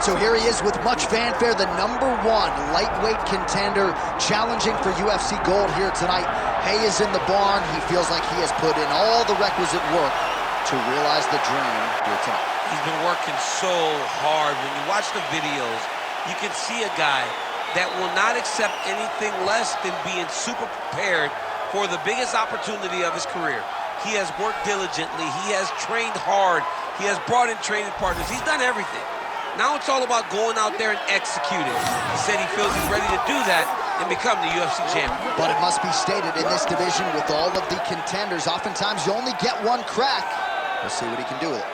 right, so here he is with much fanfare, the #1 lightweight contender challenging for UFC gold here tonight. Hay is in the barn. He feels like he has put in all the requisite work to realize the dream here tonight. He's been working so hard. When you watch the videos, you can see a guy that will not accept anything less than being super prepared for the biggest opportunity of his career. He has worked diligently. He has trained hard. He has brought in training partners. He's done everything. Now it's all about going out there and executing. He said he feels he's ready to do that and become the UFC champion. But it must be stated, in this division with all of the contenders, oftentimes you only get one crack. We'll see what he can do with it.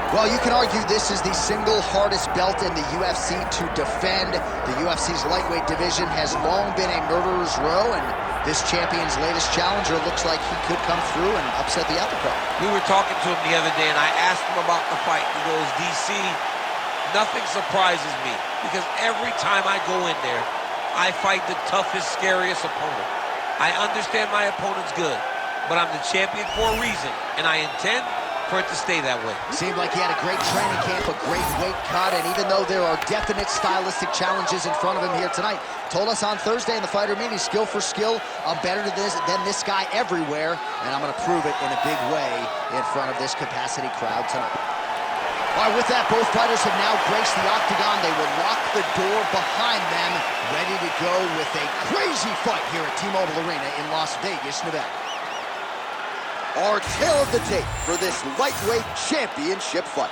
Well, you can argue this is the single hardest belt in the UFC to defend. The UFC's lightweight division has long been a murderer's row, and this champion's latest challenger looks like he could come through and upset the apple cart. We were talking to him the other day, and I asked him about the fight. He goes, DC, nothing surprises me, because every time I go in there, I fight the toughest, scariest opponent. I understand my opponent's good, but I'm the champion for a reason, and I intend for it to stay that way. Seemed like he had a great training camp, a great weight cut, and even though there are definite stylistic challenges in front of him here tonight, told us on Thursday in the fighter meeting, skill for skill, I'm better than this guy everywhere, and I'm going to prove it in a big way in front of this capacity crowd tonight. All right, with that, both fighters have now graced the octagon. They will lock the door behind them, ready to go with a crazy fight here at T-Mobile Arena in Las Vegas, Nevada. Our tale of the tape for this lightweight championship fight.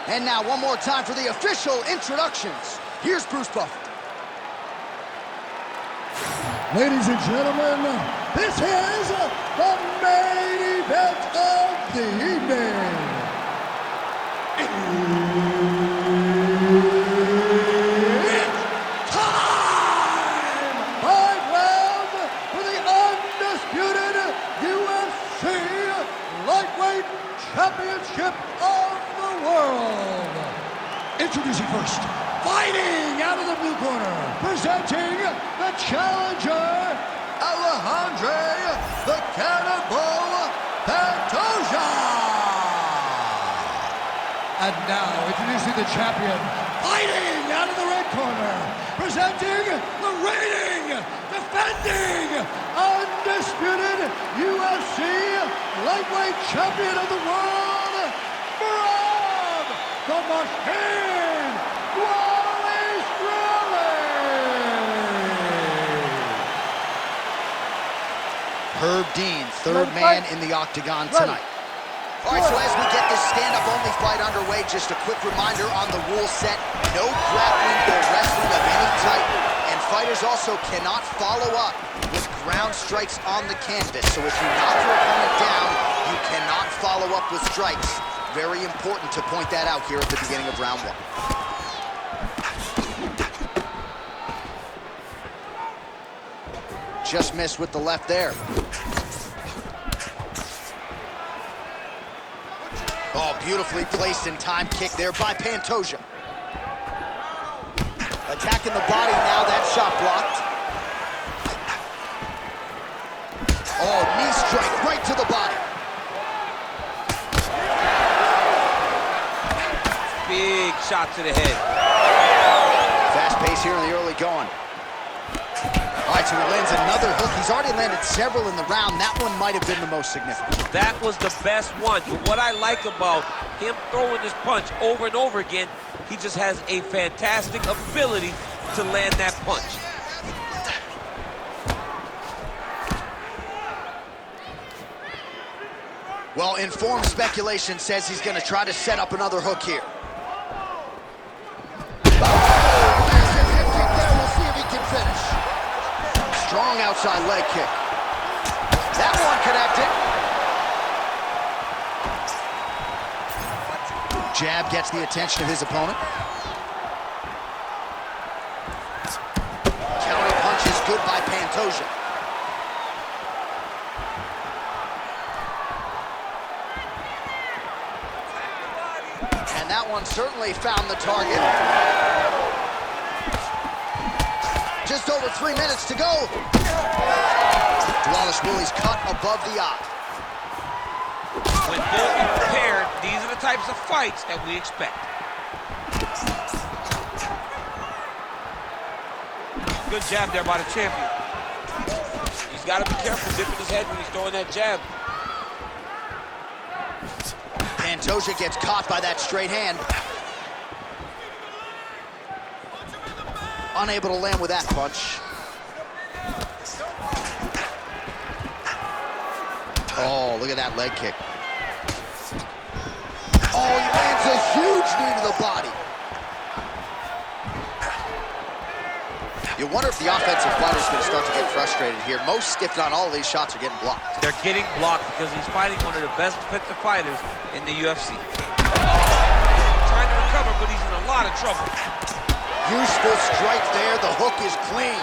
And now one more time for the official introductions. Here's Bruce Buffer. Ladies and gentlemen, this is the main event of the evening. Championship of the world. Introducing first, fighting out of the blue corner, presenting the challenger, Alexandre the Cannibal Pantoja. And now, introducing the champion, fighting out of the red corner, presenting the reigning, defending, undisputed UFC lightweight champion of the world, Merab, the Machine, Dvalishvili. Herb Dean, third man in the octagon tonight. All right, so as we get this stand-up only fight underway, just a quick reminder on the rule set: no grappling or wrestling of any type. And fighters also cannot follow up with ground strikes on the canvas. So if you knock your opponent down, you cannot follow up with strikes. Very important to point that out here at the beginning of round one. Just missed with the left there. Oh, beautifully placed in time kick there by Pantoja. Attacking the body now, that shot blocked. Oh, knee strike right to the body. Big shot to the head. Fast pace here in the early going. All right, so he lands another hook. He's already landed several in the round. That one might have been the most significant. That was the best one. But what I like about him throwing this punch over and over again, he just has a fantastic ability to land that punch. Well, informed speculation says he's going to try to set up another hook here. Massive hip kick there. We'll see if he can finish. Strong outside leg kick. That one connected. Jab gets the attention of his opponent. Counter punch is good by Pantoja. And that one certainly found the target. Just over 3 minutes to go. Dvalishvili's cut above the eye. When both are prepared, these are the types of fights that we expect. Good jab there by the champion. He's got to be careful dipping his head when he's throwing that jab. Pantoja gets caught by that straight hand. Unable to land with that punch. Oh, look at that leg kick. Oh, he lands a huge knee to the body. You wonder if the offensive fighter's going to start to get frustrated here. Most, if not all of these shots are getting blocked. They're getting blocked because he's fighting one of the best defensive fighters in the UFC. Trying to recover, but he's in a lot of trouble. Useful strike there. The hook is clean.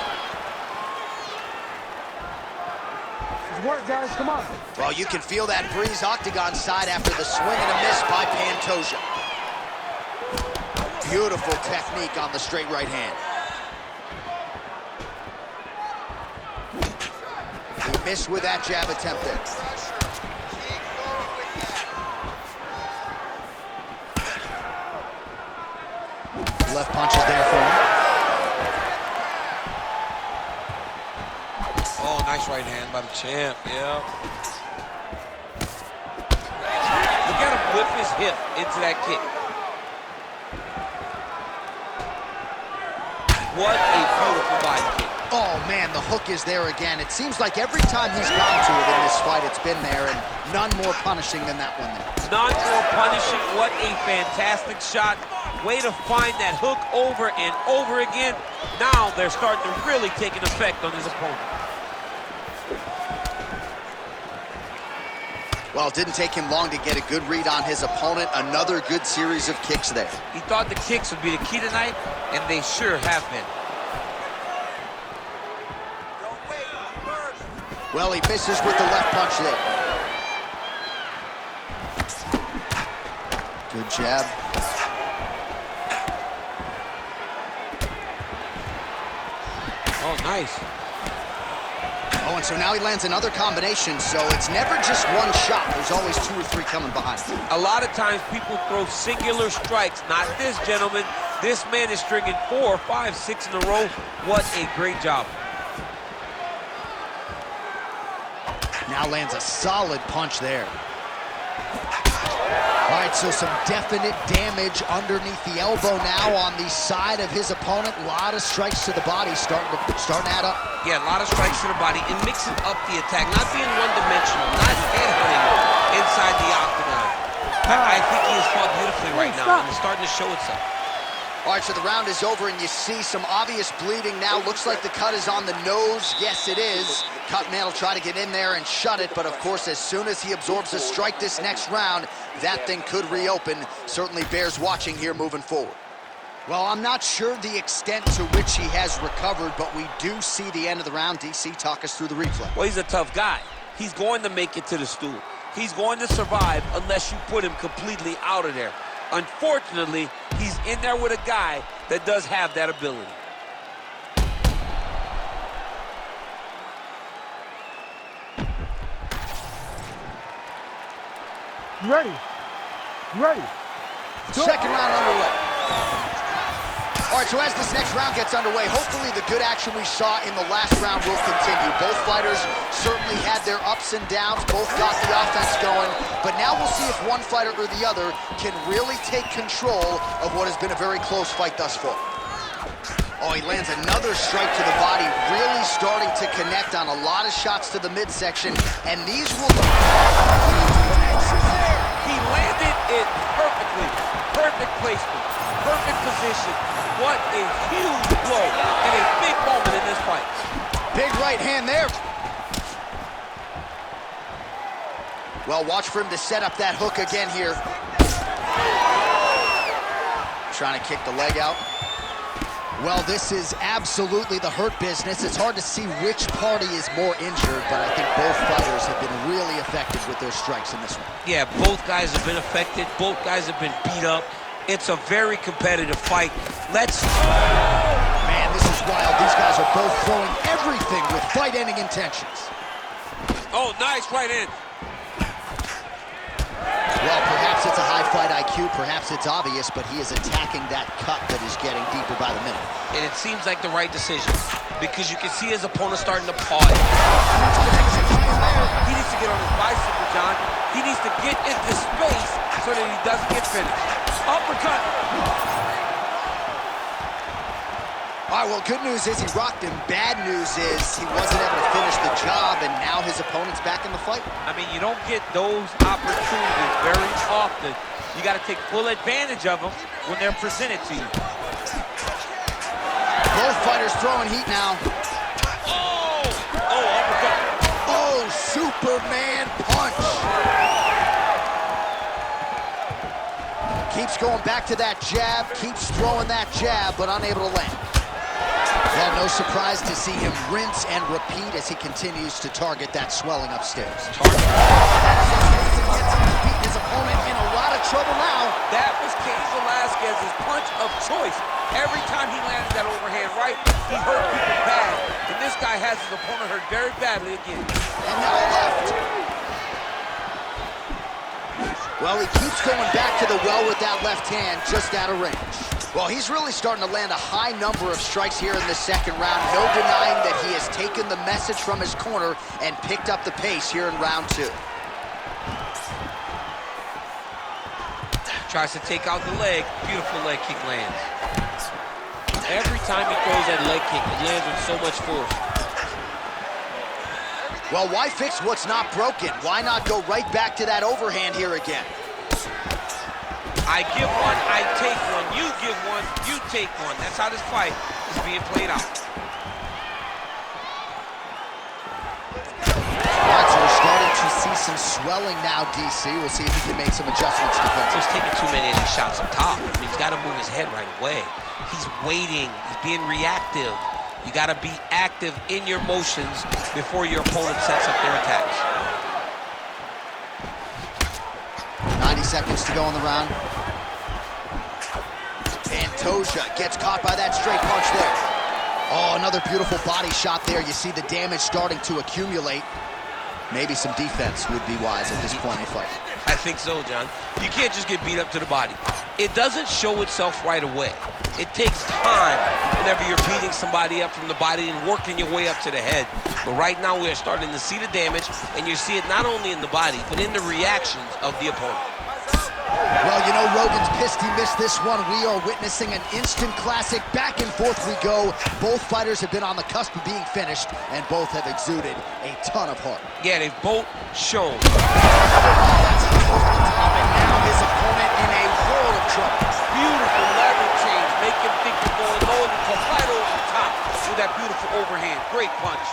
Good work, guys. Come on. Well, you can feel that breeze octagon side after the swing and a miss by Pantoja. Beautiful technique on the straight right hand. He missed with that jab attempt there. Left punch is there for him. Oh, nice right hand by the champ, yeah. Look at him whip his hip into that kick. What a beautiful body kick. Oh, man, the hook is there again. It seems like every time he's gone to it in this fight, it's been there, and none more punishing than that one there. None more punishing. What a fantastic shot. Way to find that hook over and over again. Now they're starting to really take an effect on his opponent. Well, it didn't take him long to get a good read on his opponent. Another good series of kicks there. He thought the kicks would be the key tonight, and they sure have been. Well, he misses with the left punch there. Good jab. Oh, nice. Oh, and so now he lands another combination, so it's never just one shot. There's always 2 or 3 coming behind. A lot of times people throw singular strikes. Not this gentleman. This man is stringing 4, 5, 6 in a row. What a great job. Now lands a solid punch there. All right, so some definite damage underneath the elbow now on the side of his opponent. A lot of strikes to the body starting to add up. Yeah, a lot of strikes to the body and mixing up the attack. Not being one-dimensional, not headhunting inside the octagon. I think he has fought beautifully right now, and it's starting to show itself. All right, so the round is over, and you see some obvious bleeding now. Looks like the cut is on the nose. Yes, it is. Cutman will try to get in there and shut it, but of course, as soon as he absorbs a strike this next round, that thing could reopen. Certainly bears watching here moving forward. Well, I'm not sure the extent to which he has recovered, but we do see the end of the round. DC, talk us through the replay. Well, he's a tough guy. He's going to make it to the stool. He's going to survive unless you put him completely out of there. Unfortunately, he's in there with a guy that does have that ability. Ready. Ready. Second round underway. All right, so as this next round gets underway, hopefully the good action we saw in the last round will continue. Both fighters certainly had their ups and downs, both got the offense going, but now we'll see if one fighter or the other can really take control of what has been a very close fight thus far. Oh, he lands another strike to the body, really starting to connect on a lot of shots to the midsection, and these will... He landed it perfectly. Perfect placement, perfect position. What a huge blow and a big moment in this fight. Big right hand there. Well, watch for him to set up that hook again here. trying to kick the leg out. Well, this is absolutely the hurt business. It's hard to see which party is more injured, but I think both fighters have been really effective with their strikes in this one. Yeah, both guys have been affected. Both guys have been beat up. It's a very competitive fight. Let's... Man, this is wild. These guys are both throwing everything with fight-ending intentions. Oh, nice right hand. Well, perhaps it's a high fight IQ, perhaps it's obvious, but he is attacking that cut that is getting deeper by the minute. And it seems like the right decision because you can see his opponent starting to pause. He needs to get on his bicycle, John. He needs to get into space so that he doesn't get finished. Uppercut. All right, well, good news is he rocked him. Bad news is he wasn't able to finish the job, and now his opponent's back in the fight. I mean, you don't get those opportunities very often. You got to take full advantage of them when they're presented to you. Both fighters throwing heat now. Oh! Oh, uppercut. Oh, Superman punch. Keeps going back to that jab, keeps throwing that jab, but unable to land. Well, no surprise to see him rinse and repeat as he continues to target that swelling upstairs. Beat his opponent in a lot of trouble now. That was Cain Velasquez's punch of choice. Every time he landed that overhand right, he hurt people bad. And this guy has his opponent hurt very badly again. And now left. Well, he keeps going back to the well with that left hand, just out of range. Well, he's really starting to land a high number of strikes here in the second round. No denying that he has taken the message from his corner and picked up the pace here in round two. Tries to take out the leg. Beautiful leg kick lands. Every time he throws that leg kick, it lands with so much force. Well, why fix what's not broken? Why not go right back to that overhand here again? I give one, I take one. You give one, you take one. That's how this fight is being played out. All right, so we're starting to see some swelling now, DC. We'll see if he can make some adjustments defensively. He's taking too many of these shots up top. I mean, he's got to move his head right away. He's waiting. He's being reactive. You got to be active in your motions before your opponent sets up their attacks. 90 seconds to go in the round. Pantoja gets caught by that straight punch there. Oh, another beautiful body shot there. You see the damage starting to accumulate. Maybe some defense would be wise at this point in the fight. I think so, John. You can't just get beat up to the body. It doesn't show itself right away. It takes time whenever you're beating somebody up from the body and working your way up to the head. But right now we are starting to see the damage, and you see it not only in the body, but in the reactions of the opponent. Well, you know, Rogan's pissed he missed this one. We are witnessing an instant classic. Back and forth we go. Both fighters have been on the cusp of being finished, and both have exuded a ton of heart. Yeah, they've both shown. And now his opponent in a world of trouble. Beautiful lever change. Make him think you're going low and come right over the top with that beautiful overhand. Great punch.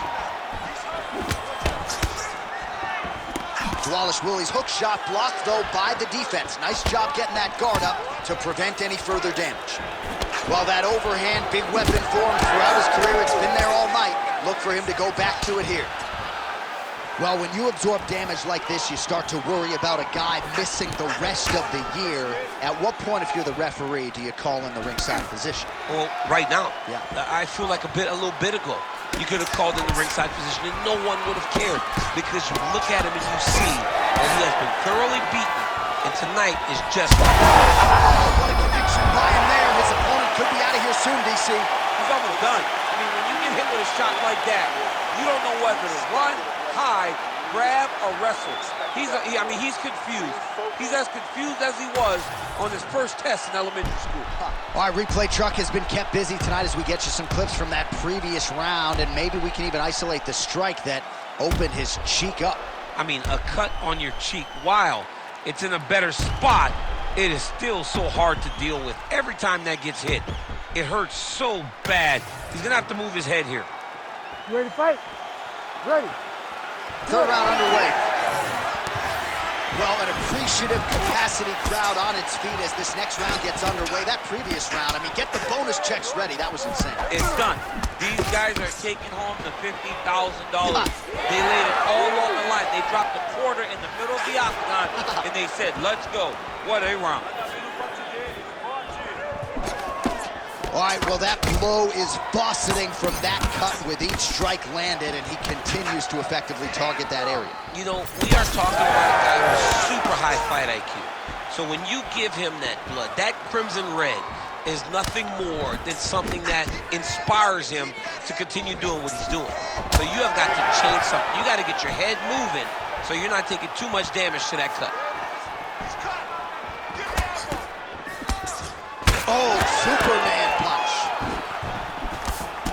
Dvalishvili's hook shot blocked, though, by the defense. Nice job getting that guard up to prevent any further damage. Well, that overhand, big weapon for him throughout his career. It's been there all night. Look for him to go back to it here. Well, when you absorb damage like this, you start to worry about a guy missing the rest of the year. At what point, if you're the referee, do you call in the ringside position? Well, right now, yeah. I feel like a little bit ago, you could have called in the ringside position and no one would have cared, because you look at him and you see that he has been thoroughly beaten, and tonight is just like what a connection by him there. His opponent could be out of here soon, DC. He's almost done. I mean, when you get hit with a shot like that, you don't know whether to run, hide, grab, or wrestle. He's confused. He's as confused as he was on his first test in elementary school. All right, replay truck has been kept busy tonight as we get you some clips from that previous round, and maybe we can even isolate the strike that opened his cheek up. I mean, a cut on your cheek, while it's in a better spot, it is still so hard to deal with. Every time that gets hit, it hurts so bad. He's gonna have to move his head here. You ready to fight? Ready. Third round underway. Well, an appreciative capacity crowd on its feet as this next round gets underway. That previous round, I mean, get the bonus checks ready. That was insane. It's done. These guys are taking home the $50,000. They laid it all on the line. They dropped a quarter in the middle of the octagon, and they said, let's go. What a round. All right, well, that blow is buffeting from that cut with each strike landed, and he continues to effectively target that area. You know, we are talking about a guy with super high fight IQ. So when you give him that blood, that crimson red is nothing more than something that inspires him to continue doing what he's doing. So you have got to change something. You got to get your head moving so you're not taking too much damage to that cut. Oh, Superman punch.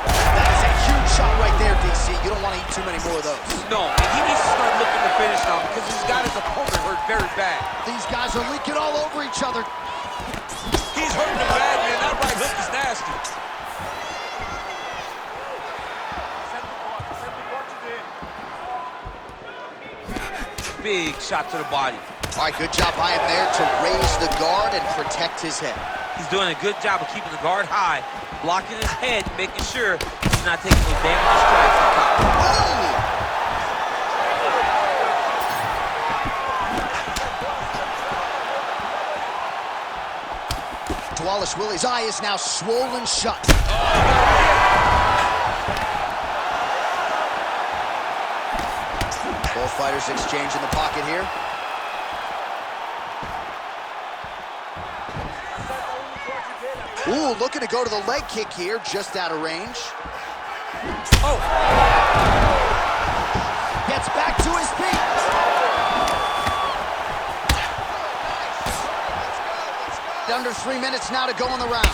That is a huge shot right there, DC. You don't want to eat too many more of those. No, and he needs to start looking to finish now because he's got his opponent hurt very bad. These guys are leaking all over each other. He's hurting him bad, man. That right hook is nasty. Big shot to the body. All right, good job by him there to raise the guard and protect his head. He's doing a good job of keeping the guard high, blocking his head, making sure he's not taking those damaging strikes on top. Oh! Dvalishvili's eye is now swollen shut. Both fighters exchange in the pocket here. Ooh, looking to go to the leg kick here, just out of range. Oh! Gets back to his feet. Under 3 minutes now to go in the round.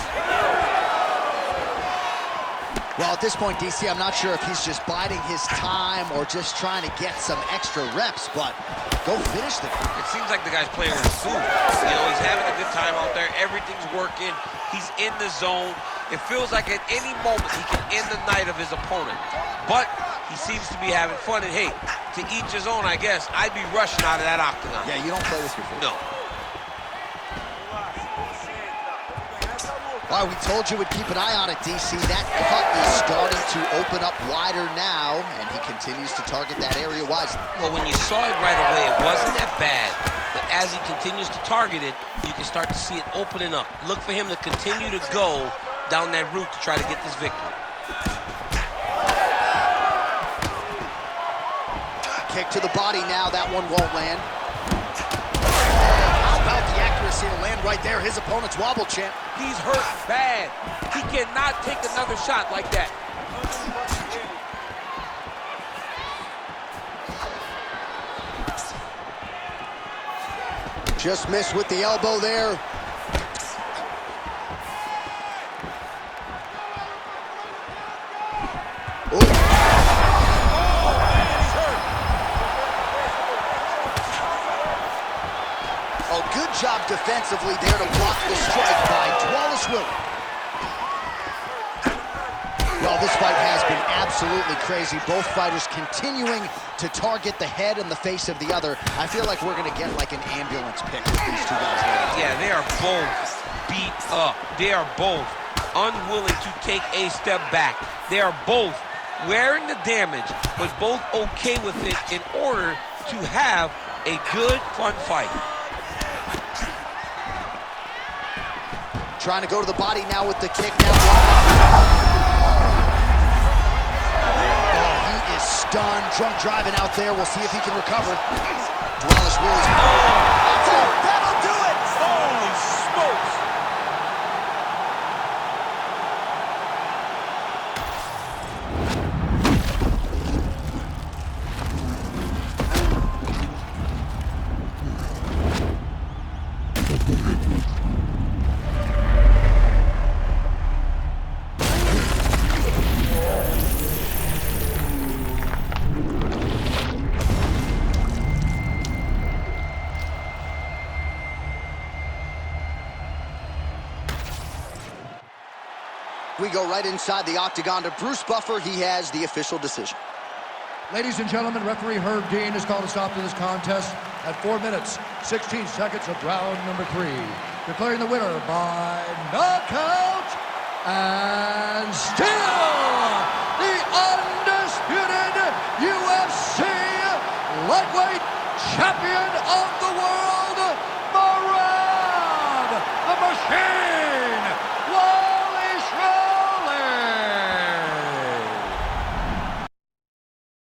Well, at this point, DC, I'm not sure if he's just biding his time or just trying to get some extra reps, but go finish the guy. It seems like the guy's playing with his food. You know, he's having a good time out there. Everything's working. He's in the zone. It feels like at any moment he can end the night of his opponent. But he seems to be having fun. And, hey, to each his own, I guess. I'd be rushing out of that octagon. Yeah, you don't play with your food. No. All right, we told you we'd keep an eye on it, DC. That cut is starting to open up wider now, and he continues to target that area wisely. Well, when you saw it right away, it wasn't that bad. But as he continues to target it, you can start to see it opening up. Look for him to continue to go down that route to try to get this victory. Kick to the body now. That one won't land. To land right there, his opponent's wobble champ. He's hurt bad. He cannot take another shot like that. Just missed with the elbow there. Good job defensively there to block the strike by Dvalishvili. Well, this fight has been absolutely crazy. Both fighters continuing to target the head and the face of the other. I feel like we're going to get like an ambulance pick with these two guys. Yeah, they are both beat up. They are both unwilling to take a step back. They are both wearing the damage, but both okay with it in order to have a good, fun fight. Trying to go to the body now with the kick. Now. Oh, he is stunned. Drunk driving out there. We'll see if he can recover. Dvalishvili's. That's it. That'll do it. Holy smokes. We go right inside the octagon to Bruce Buffer. He has the official decision. Ladies and gentlemen, referee Herb Dean has called a stop to this contest at 4 minutes, 16 seconds of round number 3. Declaring the winner by knockout and still the undisputed UFC lightweight champion of